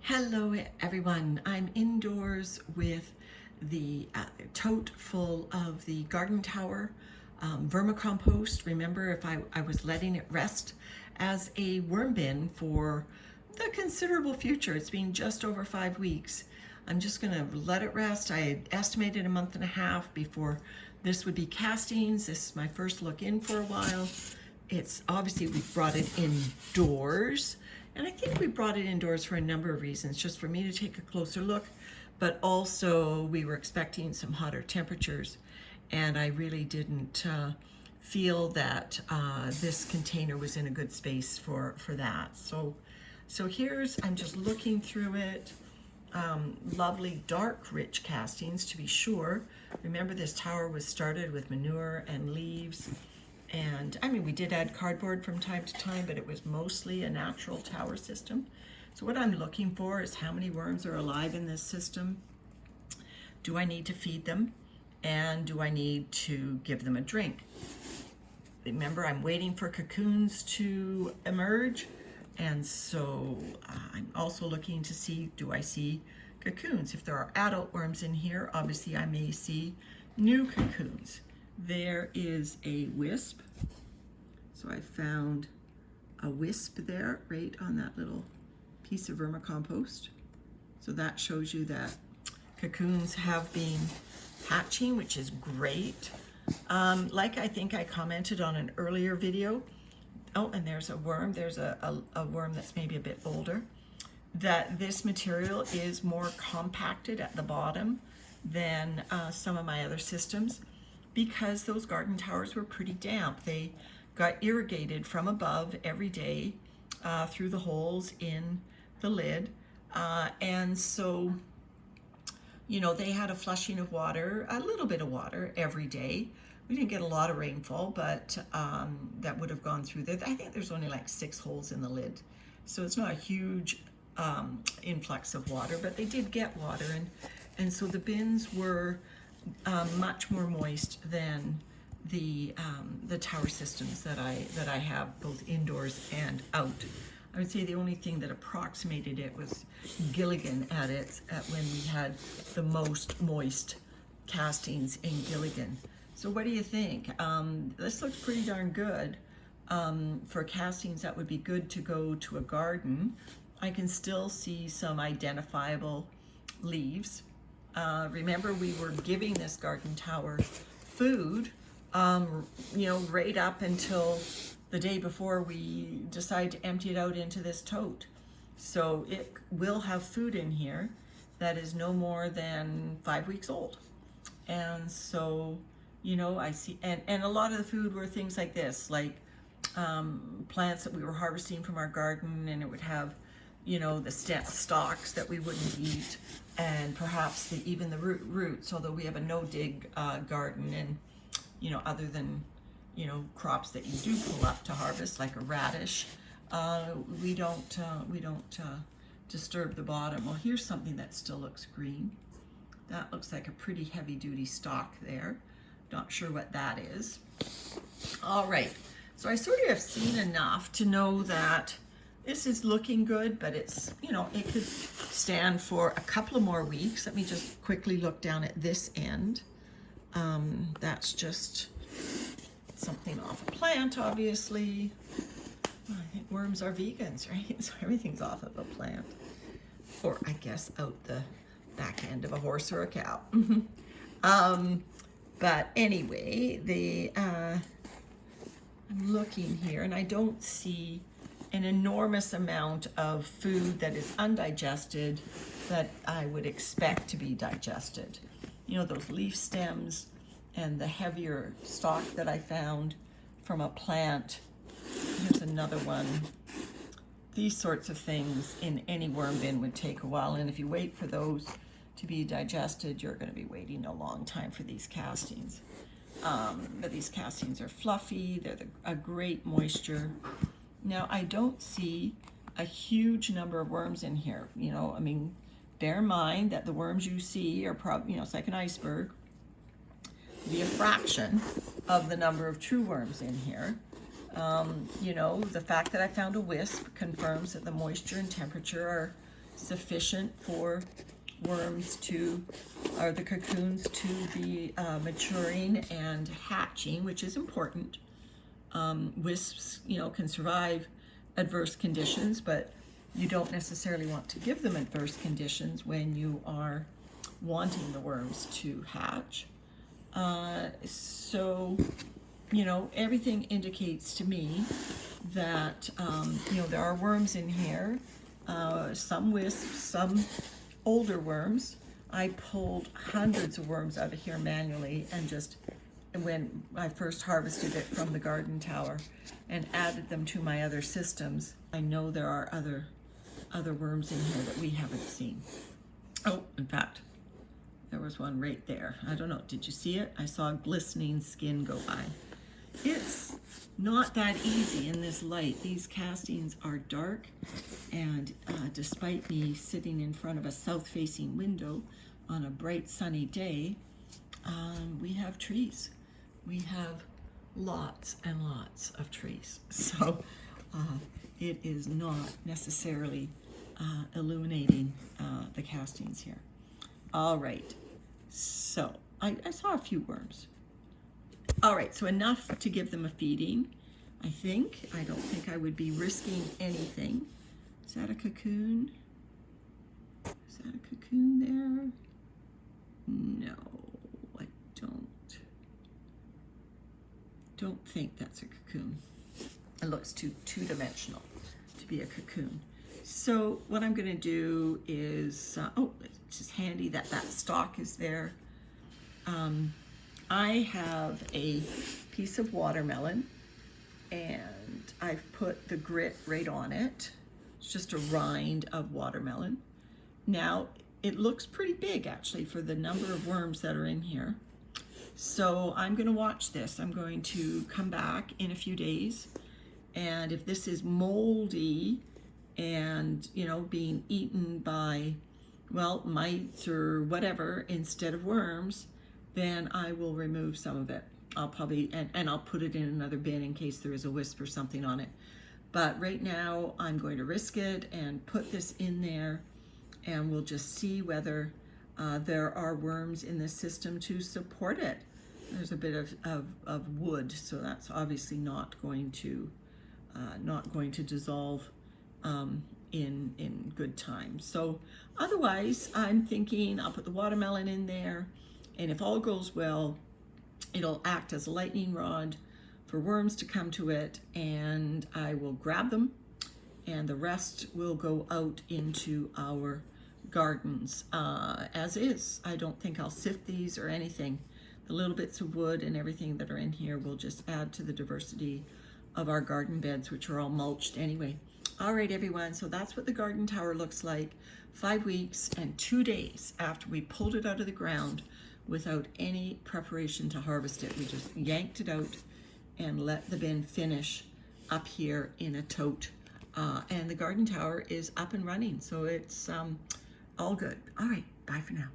Hello everyone, I'm indoors with the tote full of the garden tower vermicompost. Remember, if I was letting it rest as a worm bin for the considerable future. It's been just over 5 weeks. I'm just gonna let it rest. I estimated a month and a half before this would be castings. This is my first look in for a while. It's obviously we brought it indoors, and I think we brought it indoors for a number of reasons, just for me to take a closer look, but also we were expecting some hotter temperatures, and I really didn't feel that this container was in a good space for that. So here's, I'm just looking through it. Lovely dark rich castings, to be sure. Remember, this tower was started with manure and leaves, and I mean, we did add cardboard from time to time, but it was mostly a natural tower system. So what I'm looking for is how many worms are alive in this system. Do I need to feed them? And do I need to give them a drink? Remember, I'm waiting for cocoons to emerge. And so I'm also looking to see, do I see cocoons? If there are adult worms in here, obviously I may see new cocoons. There is a wisp. So I found a wisp there right on that little piece of vermicompost. So that shows you that cocoons have been hatching, which is great. Like I think I commented on an earlier video, oh, and there's a worm. There's a worm that's maybe a bit older. That this material is more compacted at the bottom than some of my other systems, because those garden towers were pretty damp. They got irrigated from above every day through the holes in the lid. And so, you know, they had a flushing of water, a little bit of water every day. We didn't get a lot of rainfall, but that would have gone through there. I think there's only like 6 holes in the lid. So it's not a huge influx of water, but they did get water. And so the bins were much more moist than the tower systems that I have both indoors and out. I would say the only thing that approximated it was Gilligan at when we had the most moist castings in Gilligan. So what do you think? This looks pretty darn good. For castings that would be good to go to a garden. I can still see some identifiable leaves. Remember, we were giving this garden tower food, you know, right up until the day before we decide to empty it out into this tote. So it will have food in here that is no more than 5 weeks old. And so, you know, I see, and a lot of the food were things like this, like plants that we were harvesting from our garden, and it would have, you know, the stalks that we wouldn't eat, and perhaps even the roots, although we have a no-dig garden, and, you know, other than, you know, crops that you do pull up to harvest, like a radish, we don't disturb the bottom. Well, here's something that still looks green. That looks like a pretty heavy-duty stalk there. Not sure what that is. All right, so I sort of have seen enough to know that this is looking good, but it's, you know, it could stand for a couple of more weeks. Let me just quickly look down at this end. That's just something off a plant, obviously. Well, I think worms are vegans, right? So everything's off of a plant. Or I guess out the back end of a horse or a cow. But anyway, I'm looking here, and I don't see an enormous amount of food that is undigested that I would expect to be digested. You know, those leaf stems and the heavier stalk that I found from a plant. Here's another one. These sorts of things in any worm bin would take a while, and if you wait for those to be digested, you're going to be waiting a long time for these castings. But these castings are fluffy. They're a great moisture. Now, I don't see a huge number of worms in here. You know, I mean, bear in mind that the worms you see are probably, you know, it's like an iceberg. Be a fraction of the number of true worms in here. You know, the fact that I found a wisp confirms that the moisture and temperature are, sufficient for worms to, or the cocoons to be maturing and hatching, which is important. Wisps, can survive adverse conditions, but you don't necessarily want to give them adverse conditions when you are wanting the worms to hatch. So, everything indicates to me that, there are worms in here, some wisps, some older worms. I pulled hundreds of worms out of here manually, and just when I first harvested it from the garden tower and added them to my other systems. I know there are other worms in here that we haven't seen. Oh, in fact, there was one right there. I don't know, did you see it? I saw a glistening skin go by. It's not that easy in this light. These castings are dark, and despite me sitting in front of a south-facing window on a bright sunny day, we have trees. We have lots and lots of trees. So it is not necessarily illuminating the castings here. All right, so I saw a few worms. All right, so enough to give them a feeding, I think. I don't think I would be risking anything. Is that a cocoon? Is that a cocoon there? No, I don't think that's a cocoon. It looks too two-dimensional to be a cocoon. So what I'm gonna do is, it's just handy that that stalk is there. I have a piece of watermelon, and I've put the grit right on it. It's just a rind of watermelon. Now, it looks pretty big actually for the number of worms that are in here. So I'm gonna watch this. I'm going to come back in a few days, and if this is moldy and, being eaten by, mites or whatever instead of worms, then I will remove some of it. I'll probably, and I'll put it in another bin in case there is a wisp or something on it. But right now I'm going to risk it and put this in there, and we'll just see whether there are worms in the system to support it. There's a bit of wood, so that's obviously not going to dissolve in good time. So otherwise, I'm thinking I'll put the watermelon in there, and if all goes well, it'll act as a lightning rod for worms to come to it, and I will grab them, and the rest will go out into our gardens as is. I don't think I'll sift these or anything. The little bits of wood and everything that are in here will just add to the diversity of our garden beds, which are all mulched anyway. All right, everyone, so that's what the garden tower looks like 5 weeks and 2 days after we pulled it out of the ground without any preparation to harvest it. We just yanked it out and let the bin finish up here in a tote. And the garden tower is up and running, so it's all good. All right, bye for now.